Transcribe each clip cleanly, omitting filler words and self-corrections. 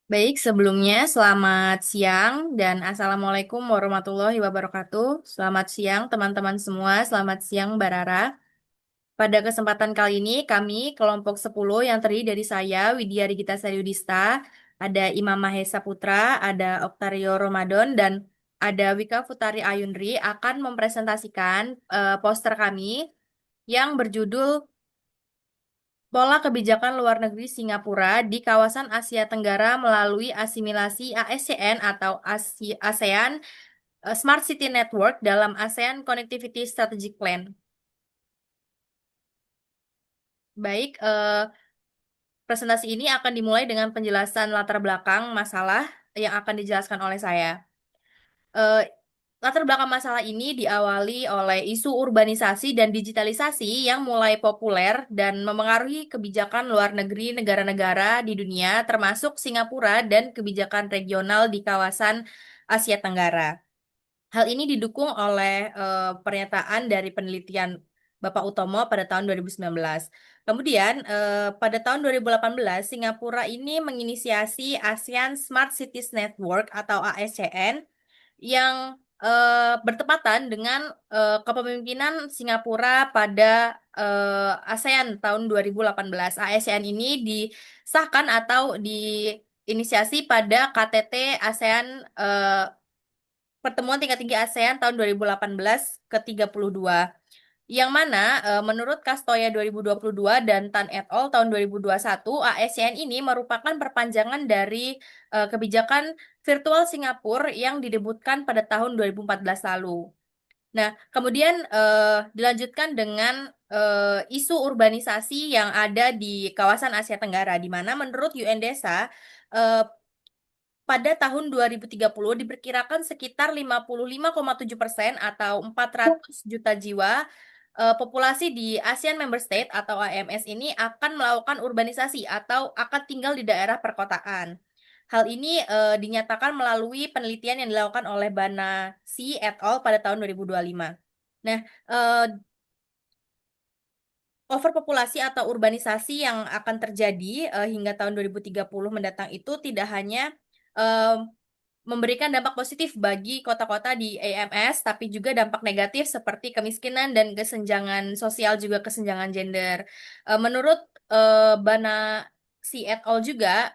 Baik, sebelumnya selamat siang dan Assalamualaikum warahmatullahi wabarakatuh. Selamat siang teman-teman semua, selamat siang Mbak Rara. Pada kesempatan kali ini kami kelompok 10 yang terdiri dari saya, Widya Regita Sariudista, ada Imam Mahesa Putra, ada Oktario Ramadan, dan ada Wika Futari Ayunri akan mempresentasikan poster kami yang berjudul Pola Kebijakan Luar Negeri Singapura di Kawasan Asia Tenggara melalui asimilasi ASEAN atau ASEAN Smart City Network dalam ASEAN Connectivity Strategic Plan. Baik, presentasi ini akan dimulai dengan penjelasan latar belakang masalah yang akan dijelaskan oleh saya. Eh, Latar belakang masalah ini diawali oleh isu urbanisasi dan digitalisasi yang mulai populer dan memengaruhi kebijakan luar negeri negara-negara di dunia, termasuk Singapura dan kebijakan regional di kawasan Asia Tenggara. Hal ini didukung oleh pernyataan dari penelitian Bapak Utomo pada tahun 2019. Kemudian, pada tahun 2018, Singapura ini menginisiasi ASEAN Smart Cities Network atau ASCN yang bertepatan dengan kepemimpinan Singapura pada ASEAN tahun 2018. ASEAN ini disahkan atau diinisiasi pada KTT ASEAN Pertemuan Tingkat Tinggi ASEAN tahun 2018 ke-32. Yang mana menurut Kastoya 2022 dan Tan et al. Tahun 2021, ASEAN ini merupakan perpanjangan dari kebijakan virtual Singapura yang didebutkan pada tahun 2014 lalu. Nah, kemudian dilanjutkan dengan isu urbanisasi yang ada di kawasan Asia Tenggara, di mana menurut UNDESA eh, pada tahun 2030 diperkirakan sekitar 55,7% atau 400 juta jiwa populasi di ASEAN Member State atau AMS ini akan melakukan urbanisasi atau akan tinggal di daerah perkotaan. Hal ini dinyatakan melalui penelitian yang dilakukan oleh Bana Si et al. Pada tahun 2025. Nah, overpopulasi atau urbanisasi yang akan terjadi hingga tahun 2030 mendatang itu tidak hanya eh, memberikan dampak positif bagi kota-kota di AMS, tapi juga dampak negatif seperti kemiskinan dan kesenjangan sosial juga kesenjangan gender. Menurut Bana Si et al. Juga,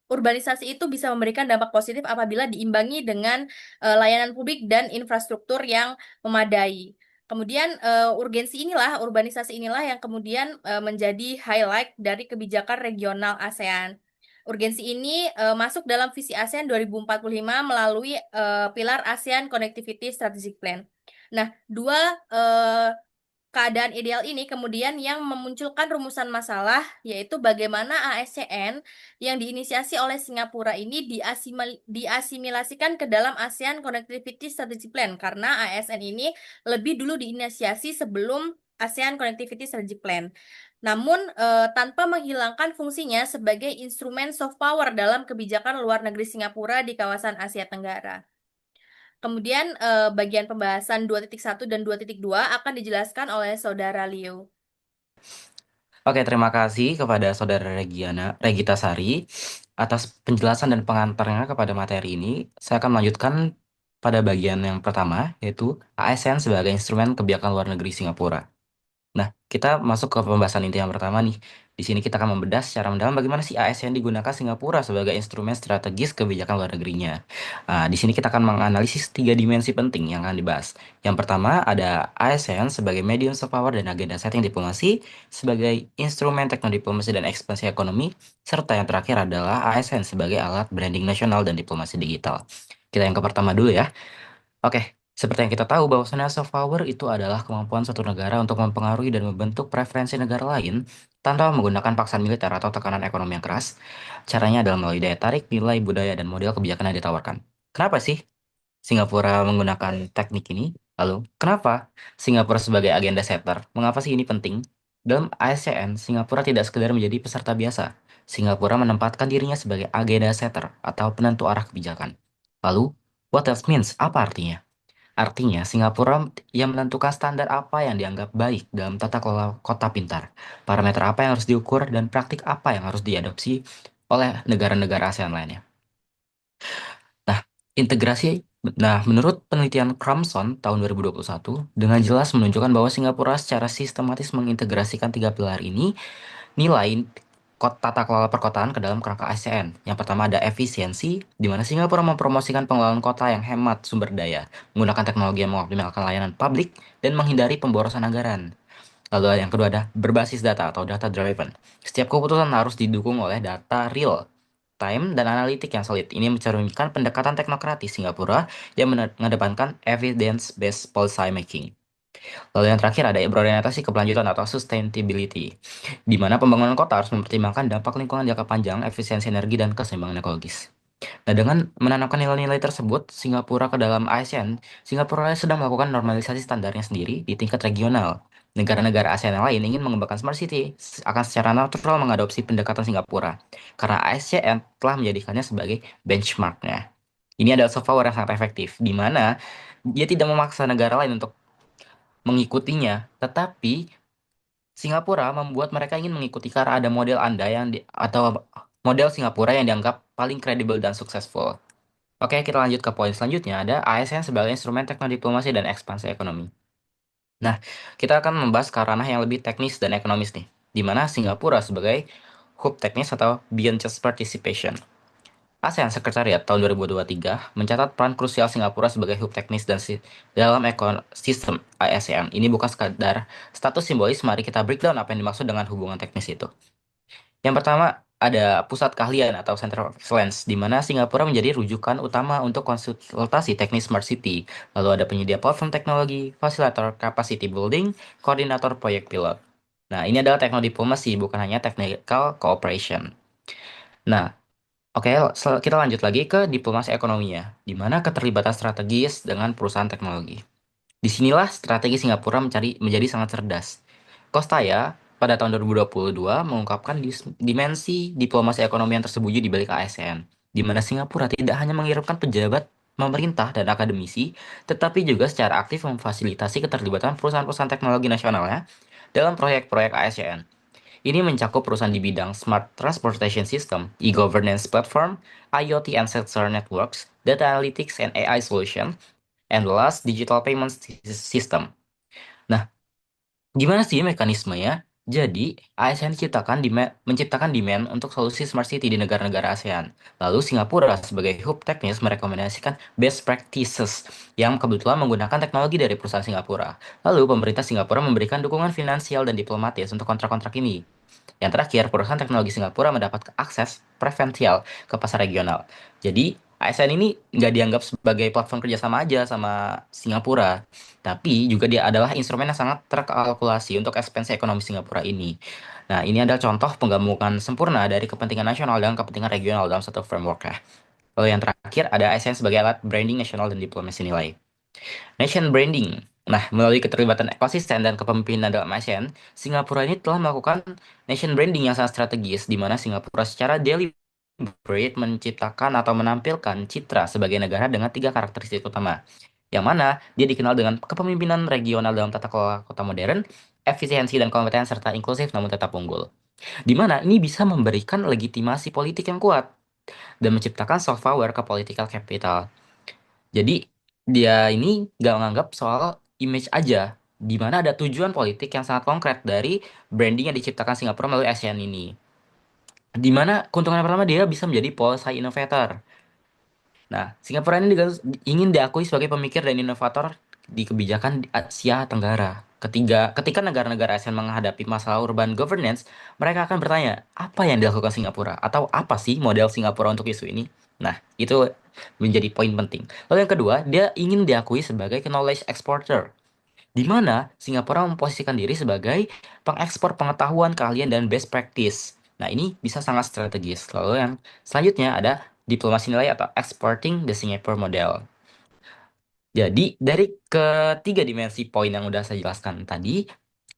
urbanisasi itu bisa memberikan dampak positif apabila diimbangi dengan layanan publik dan infrastruktur yang memadai. Kemudian urbanisasi inilah yang kemudian menjadi highlight dari kebijakan regional ASEAN. Urgensi ini masuk dalam visi ASEAN 2045 melalui pilar ASEAN Connectivity Strategic Plan. Nah, dua eh, keadaan ideal ini kemudian yang memunculkan rumusan masalah, yaitu bagaimana ASEAN yang diinisiasi oleh Singapura ini diasimilasikan ke dalam ASEAN Connectivity Strategy Plan, karena ASN ini lebih dulu diinisiasi sebelum ASEAN Connectivity Strategy Plan. Namun, tanpa menghilangkan fungsinya sebagai instrumen soft power dalam kebijakan luar negeri Singapura di kawasan Asia Tenggara. Kemudian bagian pembahasan 2.1 dan 2.2 akan dijelaskan oleh Saudara Leo. Oke, terima kasih kepada Saudara Regita Sari atas penjelasan dan pengantarnya kepada materi ini. Saya akan melanjutkan pada bagian yang pertama, yaitu ASN sebagai instrumen kebijakan luar negeri Singapura. Nah, kita masuk ke pembahasan inti yang pertama nih. Di sini kita akan membedah secara mendalam bagaimana sih ASN digunakan Singapura sebagai instrumen strategis kebijakan luar negerinya. Di sini kita akan menganalisis tiga dimensi penting yang akan dibahas. Yang pertama ada ASN sebagai medium soft power dan agenda setting diplomasi, sebagai instrumen teknodiplomasi dan ekspansi ekonomi, serta yang terakhir adalah ASN sebagai alat branding nasional dan diplomasi digital. Kita yang ke pertama dulu ya. Oke, seperti yang kita tahu bahwasannya soft power itu adalah kemampuan suatu negara untuk mempengaruhi dan membentuk preferensi negara lain tanpa menggunakan paksaan militer atau tekanan ekonomi yang keras. Caranya adalah melalui daya tarik, nilai, budaya, dan model kebijakan yang ditawarkan. Kenapa sih Singapura menggunakan teknik ini? Lalu, kenapa Singapura sebagai agenda setter? Mengapa sih ini penting? Dalam ASEAN, Singapura tidak sekedar menjadi peserta biasa. Singapura menempatkan dirinya sebagai agenda setter atau penentu arah kebijakan. Lalu, what else means? Apa artinya? Artinya, Singapura yang menentukan standar apa yang dianggap baik dalam tata kelola kota pintar, parameter apa yang harus diukur, dan praktik apa yang harus diadopsi oleh negara-negara ASEAN lainnya. Nah, integrasi menurut penelitian Cramson tahun 2021 dengan jelas menunjukkan bahwa Singapura secara sistematis mengintegrasikan tiga pilar ini, nilai tata kelola perkotaan ke dalam kerangka ASEAN. Yang pertama ada efisiensi, di mana Singapura mempromosikan pengelolaan kota yang hemat sumber daya, menggunakan teknologi yang mengoptimalkan layanan publik, dan menghindari pemborosan anggaran. Lalu yang kedua ada berbasis data atau data driven. Setiap keputusan harus didukung oleh data real time dan analitik yang solid. Ini mencerminkan pendekatan teknokratis Singapura yang mengedepankan evidence-based policy making. Lalu yang terakhir ada berorientasi keberlanjutan atau sustainability, di mana pembangunan kota harus mempertimbangkan dampak lingkungan jangka panjang, efisiensi energi, dan keseimbangan ekologis. Nah, dengan menanamkan nilai-nilai tersebut, Singapura ke dalam ASEAN, Singapura sedang melakukan normalisasi standarnya sendiri di tingkat regional. Negara-negara ASEAN yang lain ingin mengembangkan Smart City akan secara natural mengadopsi pendekatan Singapura, karena ASEAN telah menjadikannya sebagai benchmarknya. Ini adalah soft power yang sangat efektif, di mana dia tidak memaksa negara lain untuk mengikutinya, tetapi Singapura membuat mereka ingin mengikuti karena ada model Anda atau model Singapura yang dianggap paling kredibel dan successful. Oke, kita lanjut ke poin selanjutnya. Ada ASN sebagai instrumen teknodiplomasi dan ekspansi ekonomi. Nah, kita akan membahas ke ranah yang lebih teknis dan ekonomis nih, di mana Singapura sebagai hub teknis atau Beyond Just Participation. ASEAN Sekretariat tahun 2023 mencatat peran krusial Singapura sebagai hub teknis dalam ekosistem ASEAN. Ini bukan sekadar status simbolis, mari kita breakdown apa yang dimaksud dengan hubungan teknis itu. Yang pertama, ada pusat keahlian atau Center of Excellence, di mana Singapura menjadi rujukan utama untuk konsultasi teknis Smart City. Lalu ada penyedia platform teknologi, fasilitator capacity building, koordinator proyek pilot. Nah, ini adalah teknodiplomasi, bukan hanya technical cooperation. Nah, oke, kita lanjut lagi ke diplomasi ekonominya, di mana keterlibatan strategis dengan perusahaan teknologi. Disinilah strategi Singapura menjadi sangat cerdas. Costaya pada tahun 2022 mengungkapkan dimensi diplomasi ekonomi yang tersembunyi di balik ASEAN, di mana Singapura tidak hanya mengirimkan pejabat pemerintah dan akademisi, tetapi juga secara aktif memfasilitasi keterlibatan perusahaan-perusahaan teknologi nasionalnya dalam proyek-proyek ASEAN. Ini mencakup perusahaan di bidang Smart Transportation System, e-governance platform, IoT and sensor networks, data analytics and AI solution, and last digital payment system. Nah, gimana sih mekanismenya? Jadi, ASEAN menciptakan demand untuk solusi smart city di negara-negara ASEAN. Lalu Singapura sebagai hub teknis merekomendasikan best practices yang kebetulan menggunakan teknologi dari perusahaan Singapura. Lalu pemerintah Singapura memberikan dukungan finansial dan diplomatis untuk kontrak-kontrak ini. Yang terakhir, perusahaan teknologi Singapura mendapat akses preferensial ke pasar regional. Jadi, ASN ini nggak dianggap sebagai platform kerjasama aja sama Singapura, tapi juga dia adalah instrumen yang sangat terkalkulasi untuk ekspansi ekonomi Singapura ini. Nah, ini adalah contoh penggabungan sempurna dari kepentingan nasional dan kepentingan regional dalam satu framework ya. Lalu yang terakhir ada ASN sebagai alat branding nasional dan diplomasi nilai. Nation branding. Nah, melalui keterlibatan ekosistem dan kepemimpinan dalam ASEAN, Singapura ini telah melakukan nation branding yang sangat strategis, di mana Singapura secara deliberate menciptakan atau menampilkan citra sebagai negara dengan tiga karakteristik utama. Yang mana dia dikenal dengan kepemimpinan regional dalam tata kelola kota modern, efisiensi dan kompeten, serta inklusif namun tetap unggul. Di mana ini bisa memberikan legitimasi politik yang kuat dan menciptakan soft power ke political capital. Jadi dia ini gak menganggap soal image aja, di mana ada tujuan politik yang sangat konkret dari branding yang diciptakan Singapura melalui ASEAN ini. Di mana keuntungan pertama dia bisa menjadi policy innovator. Nah, Singapura ini ingin diakui sebagai pemikir dan inovator di kebijakan di Asia Tenggara. Ketika negara-negara ASEAN menghadapi masalah urban governance, mereka akan bertanya, apa yang dilakukan Singapura? Atau apa sih model Singapura untuk isu ini? Nah, itu menjadi poin penting. Lalu yang kedua, dia ingin diakui sebagai knowledge exporter, di mana Singapura memposisikan diri sebagai pengekspor pengetahuan, keahlian, dan best practice. Nah, ini bisa sangat strategis. Lalu yang selanjutnya ada diplomasi nilai atau exporting the Singapore model. Jadi, dari ketiga dimensi poin yang udah saya jelaskan tadi,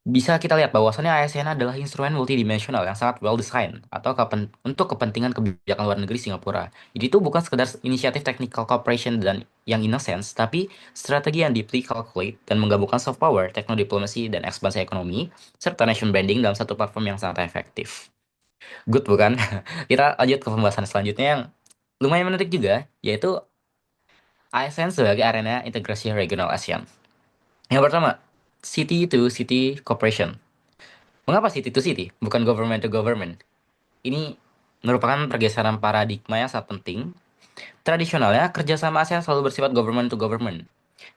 bisa kita lihat bahwasannya ASEAN adalah instrumen multidimensional yang sangat well design atau untuk kepentingan kebijakan luar negeri Singapura. Jadi itu bukan sekedar inisiatif technical cooperation dan yang innocence, tapi strategi yang deeply calculate dan menggabungkan soft power, teknodiplomasi, dan ekspansi ekonomi, serta nation branding dalam satu platform yang sangat efektif. Good bukan? Kita lanjut ke pembahasan selanjutnya yang lumayan menarik juga, yaitu ASEAN sebagai arena integrasi regional ASEAN. Yang pertama, city to city cooperation. Mengapa city to city, bukan government to government? Ini merupakan pergeseran paradigma yang sangat penting. Tradisionalnya, kerjasama ASEAN selalu bersifat government to government,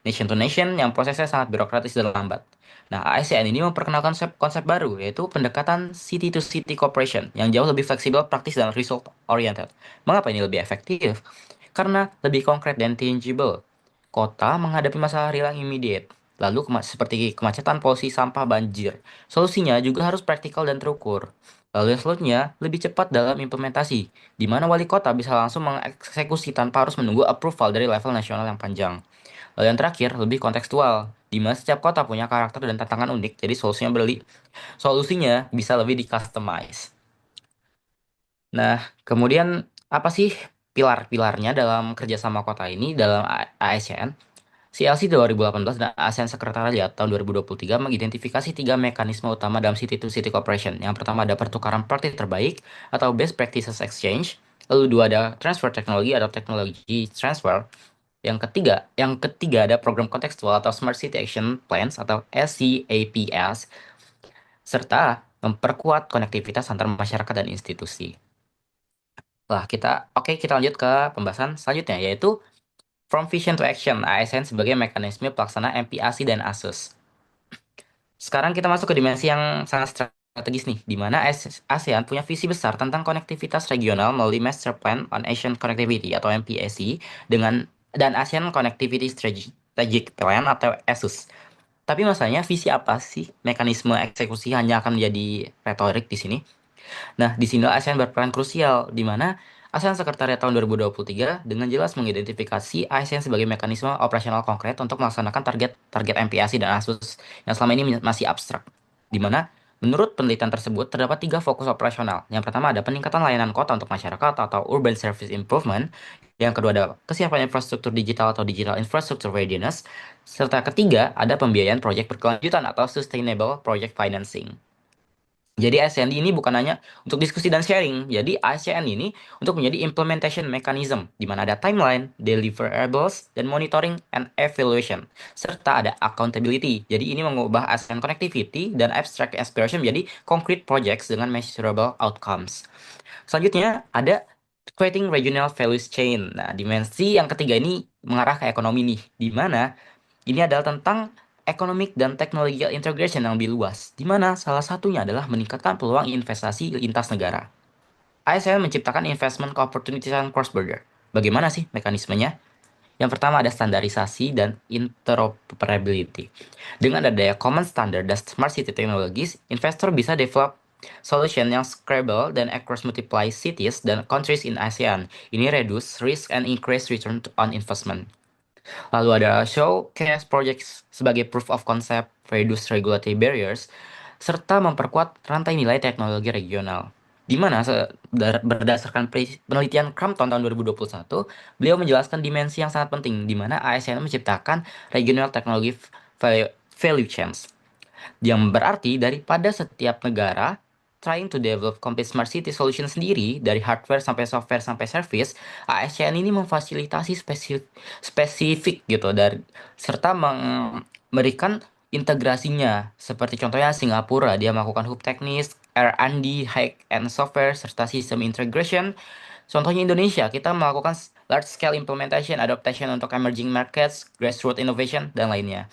nation to nation yang prosesnya sangat birokratis dan lambat. Nah, ASEAN ini memperkenalkan konsep baru, yaitu pendekatan city to city cooperation yang jauh lebih fleksibel, praktis, dan result oriented. Mengapa ini lebih efektif? Karena lebih konkret dan tangible. Kota menghadapi masalah real yang immediate, lalu seperti kemacetan, polusi, sampah, banjir. Solusinya juga harus praktikal dan terukur. Lalu yang selanjutnya, lebih cepat dalam implementasi, di mana wali kota bisa langsung mengeksekusi tanpa harus menunggu approval dari level nasional yang panjang. Lalu yang terakhir, lebih kontekstual, di mana setiap kota punya karakter dan tantangan unik, jadi solusinya bisa lebih di-customize. Nah, kemudian apa sih pilar-pilarnya dalam kerjasama kota ini dalam ASEAN? CLC 2018 dan ASEAN Sekretariat tahun 2023 mengidentifikasi tiga mekanisme utama dalam city-to-city cooperation. Yang pertama ada pertukaran praktik terbaik atau best practices exchange. Lalu dua ada transfer teknologi atau teknologi transfer. Yang ketiga ada program kontekstual atau Smart City Action Plans atau SCAPS serta memperkuat konektivitas antar masyarakat dan institusi. Kita lanjut ke pembahasan selanjutnya yaitu From Vision to Action, ASN sebagai mekanisme pelaksana MPASI dan ASUS. Sekarang kita masuk ke dimensi yang sangat strategis nih, di mana ASEAN punya visi besar tentang konektivitas regional melalui Master Plan on Asian Connectivity atau MPAC dan ASEAN Connectivity Strategic Plan atau ASUS. Tapi masalahnya visi apa sih? Mekanisme eksekusi hanya akan menjadi retorik di sini. Nah, di sini ASEAN berperan krusial, di mana ASEAN Sekretariat tahun 2023 dengan jelas mengidentifikasi ASEAN sebagai mekanisme operasional konkret untuk melaksanakan target MPASI dan ASUS yang selama ini masih abstrak. Di mana menurut penelitian tersebut terdapat tiga fokus operasional. Yang pertama ada peningkatan layanan kota untuk masyarakat atau urban service improvement. Yang kedua ada kesiapan infrastruktur digital atau digital infrastructure readiness. Serta ketiga ada pembiayaan proyek berkelanjutan atau sustainable project financing. Jadi ASEAN ini bukan hanya untuk diskusi dan sharing. Jadi ASEAN ini untuk menjadi implementation mechanism, di mana ada timeline, deliverables, dan monitoring and evaluation. Serta ada accountability. Jadi ini mengubah ASEAN connectivity dan abstract aspiration menjadi concrete projects dengan measurable outcomes. Selanjutnya ada creating regional values chain. Nah, dimensi yang ketiga ini mengarah ke ekonomi nih, di mana ini adalah tentang economic dan technological integration yang lebih luas, di mana salah satunya adalah meningkatkan peluang investasi lintas negara. ASEAN menciptakan investment opportunities and cross-border. Bagaimana sih mekanismenya? Yang pertama ada standarisasi dan interoperability. Dengan adanya common standard dan smart city technologies, investor bisa develop solution yang scalable dan across multiple cities dan countries in ASEAN. Ini reduce risk and increase return on investment. Lalu ada showcase projects sebagai proof of concept, reduce regulatory barriers, serta memperkuat rantai nilai teknologi regional. Di mana berdasarkan penelitian Crampton tahun 2021, beliau menjelaskan dimensi yang sangat penting di mana ASN menciptakan regional technology value chains. Yang berarti daripada setiap negara trying to develop complete smart city solution sendiri dari hardware sampai software sampai service, ASN ini memfasilitasi spesifik gitu dari serta memberikan integrasinya. Seperti contohnya Singapura, dia melakukan hub teknis, R&D, high end software serta sistem integration. Contohnya Indonesia, kita melakukan large scale implementation, adaptation untuk emerging markets, grassroots innovation dan lainnya.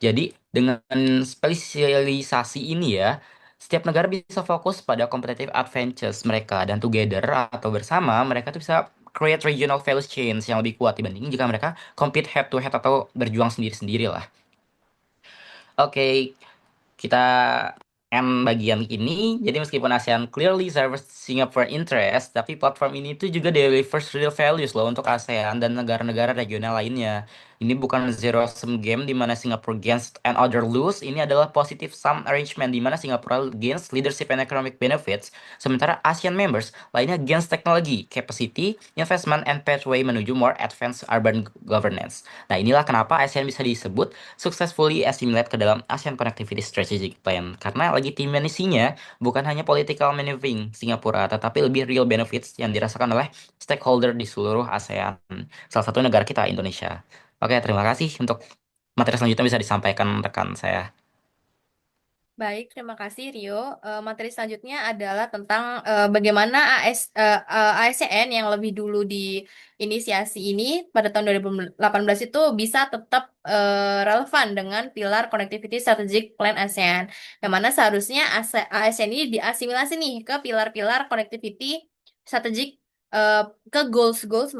Jadi dengan spesialisasi ini ya, setiap negara bisa fokus pada competitive advantages mereka dan together atau bersama mereka tuh bisa create regional value chains yang lebih kuat dibanding jika mereka compete head to head atau berjuang sendiri-sendiri lah. Oke, kita end bagian ini. Jadi meskipun ASEAN clearly serves Singapore interest, tapi platform ini tuh juga delivers real values loh untuk ASEAN dan negara-negara regional lainnya. Ini bukan zero sum game di mana Singapore gains and other lose. Ini adalah positive sum arrangement di mana Singapura gains leadership and economic benefits, sementara ASEAN members lainnya gains teknologi, capacity, investment, and pathway menuju more advanced urban governance. Nah, inilah kenapa ASEAN bisa disebut successfully assimilate ke dalam ASEAN Connectivity Strategic Plan. Karena legitimasinya bukan hanya political maneuvering Singapura, tetapi lebih real benefits yang dirasakan oleh stakeholder di seluruh ASEAN. Salah satu negara kita, Indonesia. Oke, terima kasih untuk materi selanjutnya bisa disampaikan rekan saya. Baik, terima kasih Rio. Materi selanjutnya adalah tentang bagaimana ASN yang lebih dulu diinisiasi ini pada tahun 2018 itu bisa tetap relevan dengan pilar Connectivity Strategic Plan ASEAN. Yang mana seharusnya ASEAN ini diasimilasi nih ke pilar-pilar Connectivity Strategic eh, ke goals-goals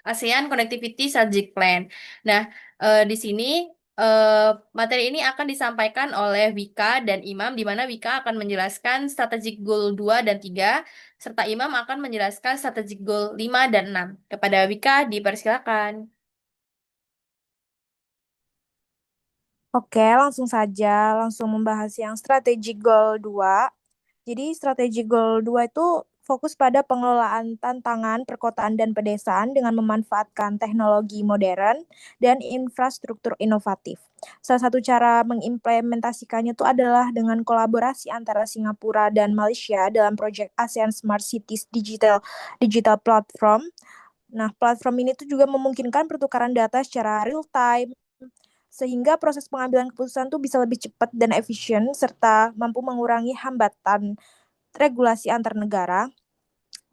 ASEAN Connectivity Strategic Plan. Nah, di sini materi ini akan disampaikan oleh Wika dan Imam, di mana Wika akan menjelaskan strategic goal 2 dan 3, serta Imam akan menjelaskan strategic goal 5 dan 6. Kepada Wika, dipersilakan. Oke, langsung saja, langsung membahas yang strategi goal 2. Jadi strategi goal 2 itu fokus pada pengelolaan tantangan perkotaan dan pedesaan dengan memanfaatkan teknologi modern dan infrastruktur inovatif. Salah satu cara mengimplementasikannya itu adalah dengan kolaborasi antara Singapura dan Malaysia dalam proyek ASEAN Smart Cities Digital Platform. Nah, platform ini tuh juga memungkinkan pertukaran data secara real time, sehingga proses pengambilan keputusan tuh bisa lebih cepat dan efisien serta mampu mengurangi hambatan regulasi antar negara.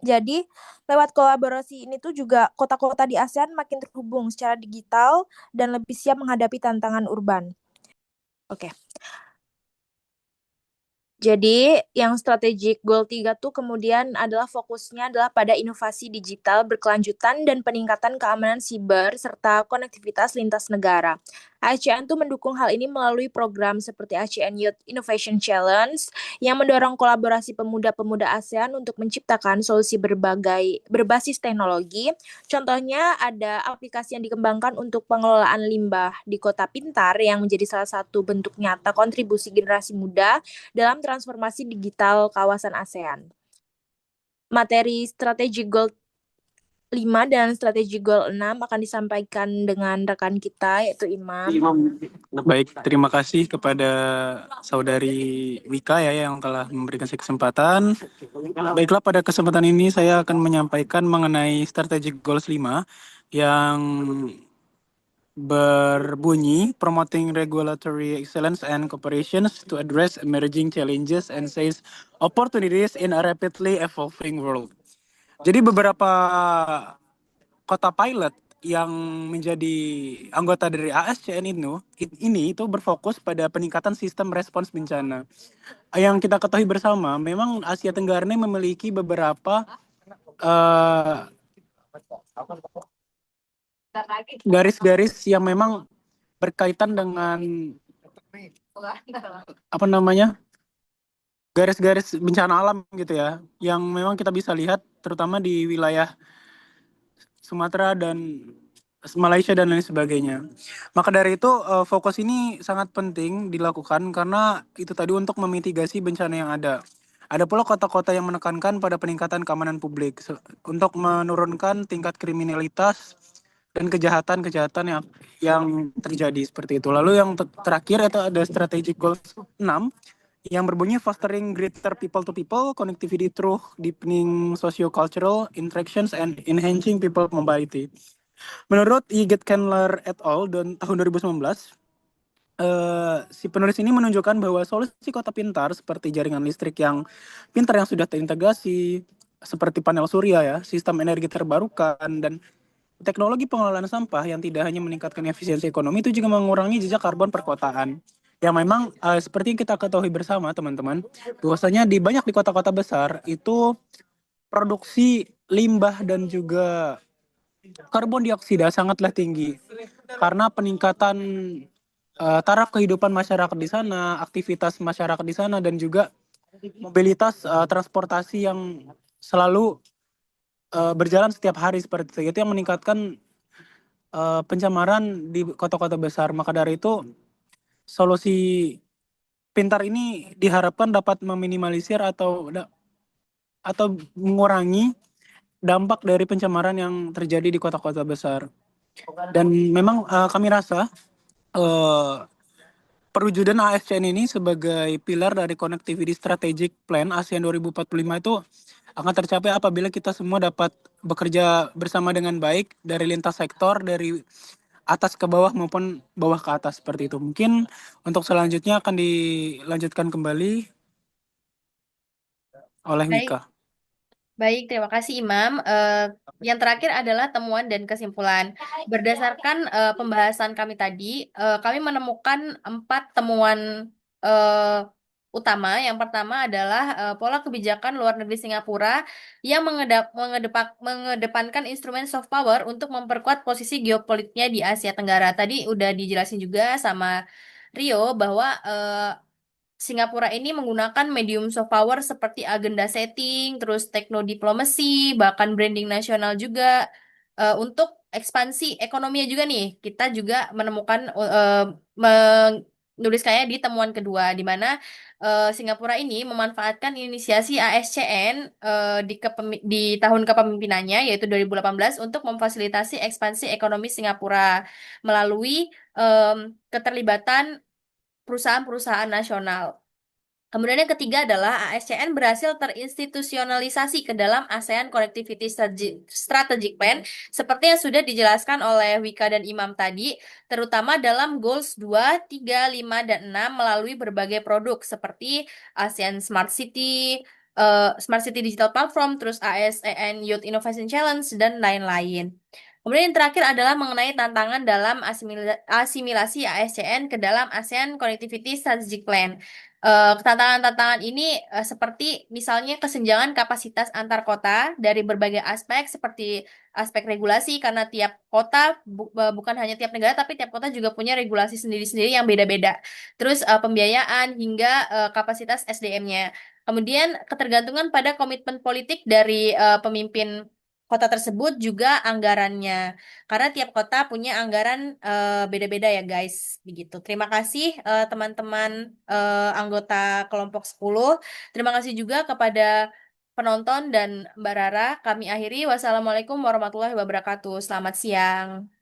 Jadi, lewat kolaborasi ini tuh juga kota-kota di ASEAN makin terhubung secara digital dan lebih siap menghadapi tantangan urban. Oke. Jadi, yang strategic goal 3 tuh kemudian adalah fokusnya adalah pada inovasi digital berkelanjutan dan peningkatan keamanan siber serta konektivitas lintas negara. ASEAN tuh mendukung hal ini melalui program seperti ASEAN Youth Innovation Challenge yang mendorong kolaborasi pemuda-pemuda ASEAN untuk menciptakan solusi berbasis teknologi. Contohnya ada aplikasi yang dikembangkan untuk pengelolaan limbah di kota pintar yang menjadi salah satu bentuk nyata kontribusi generasi muda dalam transformasi digital kawasan ASEAN. Materi strategi goal 5 dan strategi goal 6 akan disampaikan dengan rekan kita yaitu Imam. Baik, terima kasih kepada saudari Wika ya yang telah memberikan saya kesempatan. Baiklah, pada kesempatan ini saya akan menyampaikan mengenai strategi goals 5 yang berbunyi Promoting Regulatory Excellence and Cooperations to Address Emerging Challenges and Seize Opportunities in a Rapidly Evolving World. Jadi beberapa kota pilot yang menjadi anggota dari ASCN ini itu berfokus pada peningkatan sistem respons bencana. Yang kita ketahui bersama, memang Asia Tenggara ini memiliki beberapa garis-garis yang memang berkaitan dengan garis-garis bencana alam gitu ya, yang memang kita bisa lihat terutama di wilayah Sumatera dan Malaysia dan lain sebagainya. Maka dari itu fokus ini sangat penting dilakukan karena itu tadi untuk memitigasi bencana yang ada. Ada pula kota-kota yang menekankan pada peningkatan keamanan publik untuk menurunkan tingkat kriminalitas dan kejahatan-kejahatan yang terjadi seperti itu. Lalu yang terakhir itu ada strategic goals 6 yang berbunyi fostering greater people to people connectivity through deepening socio-cultural interactions and enhancing people mobility. Menurut Yiget Candler et al. Tahun 2019, si penulis ini menunjukkan bahwa solusi kota pintar seperti jaringan listrik yang pintar yang sudah terintegrasi, seperti panel surya ya, sistem energi terbarukan, dan teknologi pengelolaan sampah yang tidak hanya meningkatkan efisiensi ekonomi, itu juga mengurangi jejak karbon perkotaan. Yang memang seperti yang kita ketahui bersama teman-teman, bahwasanya di kota-kota besar itu produksi limbah dan juga karbon dioksida sangatlah tinggi karena peningkatan taraf kehidupan masyarakat di sana, aktivitas masyarakat di sana, dan juga mobilitas transportasi yang selalu berjalan setiap hari seperti itu yang meningkatkan pencemaran di kota-kota besar. Maka dari itu solusi pintar ini diharapkan dapat meminimalisir atau mengurangi dampak dari pencemaran yang terjadi di kota-kota besar. Dan memang kami rasa perwujudan ASCN ini sebagai pilar dari Connectivity Strategic Plan ASEAN 2045 itu akan tercapai apabila kita semua dapat bekerja bersama dengan baik dari lintas sektor, dari atas ke bawah maupun bawah ke atas, seperti itu. Mungkin untuk selanjutnya akan dilanjutkan kembali oleh Baik. Mika. Baik, terima kasih Imam. Yang terakhir adalah temuan dan kesimpulan. Berdasarkan pembahasan kami tadi, kami menemukan 4 temuan eh, utama. Yang pertama adalah pola kebijakan luar negeri Singapura yang mengedepankan instrumen soft power untuk memperkuat posisi geopolitiknya di Asia Tenggara. Tadi udah dijelasin juga sama Rio bahwa Singapura ini menggunakan medium soft power seperti agenda setting, terus teknodiplomasi, bahkan branding nasional juga untuk ekspansi ekonominya juga nih. Kita juga menemukan menuliskannya di temuan kedua, di mana Singapura ini memanfaatkan inisiasi ASCN di tahun kepemimpinannya yaitu 2018 untuk memfasilitasi ekspansi ekonomi Singapura melalui keterlibatan perusahaan-perusahaan nasional. Kemudian yang ketiga adalah ASCN berhasil terinstitusionalisasi ke dalam ASEAN Connectivity Strategic Plan seperti yang sudah dijelaskan oleh Wika dan Imam tadi, terutama dalam Goals 2, 3, 5, dan 6 melalui berbagai produk seperti ASEAN Smart City Digital Platform, terus ASEAN Youth Innovation Challenge, dan lain-lain. Kemudian yang terakhir adalah mengenai tantangan dalam asimilasi ASCN ke dalam ASEAN Connectivity Strategic Plan. Tantangan-tantangan ini seperti misalnya kesenjangan kapasitas antar kota dari berbagai aspek seperti aspek regulasi karena tiap kota bukan hanya tiap negara tapi tiap kota juga punya regulasi sendiri-sendiri yang beda-beda. Terus pembiayaan hingga kapasitas SDM-nya. Kemudian ketergantungan pada komitmen politik dari pemimpin kota tersebut juga anggarannya. Karena tiap kota punya anggaran beda-beda ya guys, begitu. Terima kasih teman-teman anggota kelompok 10. Terima kasih juga kepada penonton dan Mbak Rara. Kami akhiri. Wassalamualaikum warahmatullahi wabarakatuh. Selamat siang.